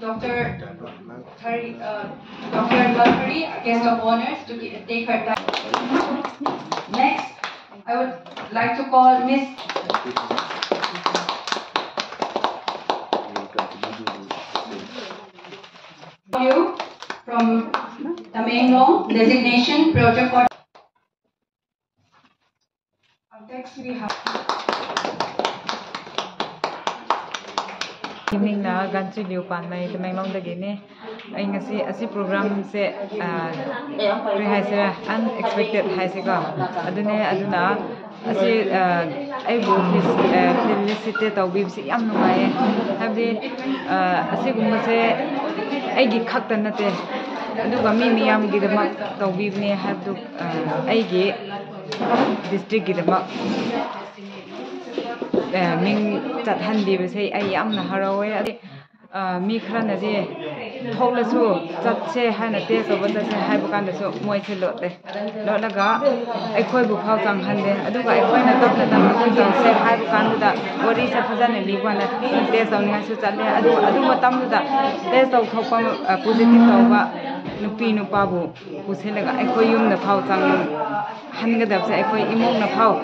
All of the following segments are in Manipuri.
Dr. Valkyrie, guest of honors, to take her time. Next, I would like to call Miss from Tamenglong, designation project coordinator. Next we have evening na ganchi liu pan mai Tamenglong dagi ne ai ngasi asi program se pre hai se unexpected hai se ga aduna asi ai bu felicite tawbi si yam nungai habdi asi gumma se ai gi khakta nate aduga mi miyam gi dama tawbi ne habdu ai gi district gi dama ming chat handi be sei ai yamna harawe mi khrana je tholasu chatse hana te so bata se hai bukan so moi se lote lolaga aikhoi bu phau chang hande aduga aikhoi na tapna tam ko jang se hai bukan da wari se phajane li wana te so nga su challe adu matam da te so thopa positive tawba nupi nupa bu puselaga aikhoi yum na phau chang hanga da se aikhoi imong na phau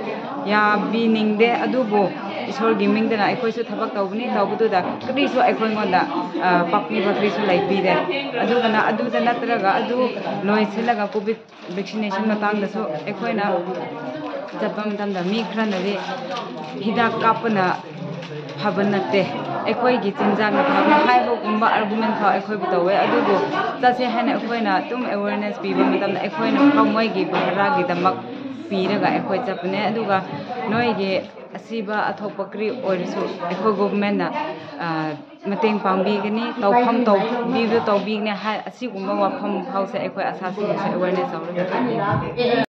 ya bining de adubu isor gaming dana aikoi su thabak tawbni tawbudu da kri su aikoi ngonda pakni bakri su laipi de adugana aduda natraga adu loi silaga covid vaccination matang da su aikoi na japam tam da mi khran de hidak kapna phabanate aikoi gi chinjang na phabna hai ho kumba argument thaw aikoi bu tawe adubu tase hana aikoi na tum awareness piba matam da aikoi na khamoi gi bahara gi damak piraga aikoi chapne aduga noi gi asiba athopa kri oirisu ekho government na mateng pangbi gani tawpham taw bi tawbi ne ha asigumba wafam hause ekho asasi awareness awra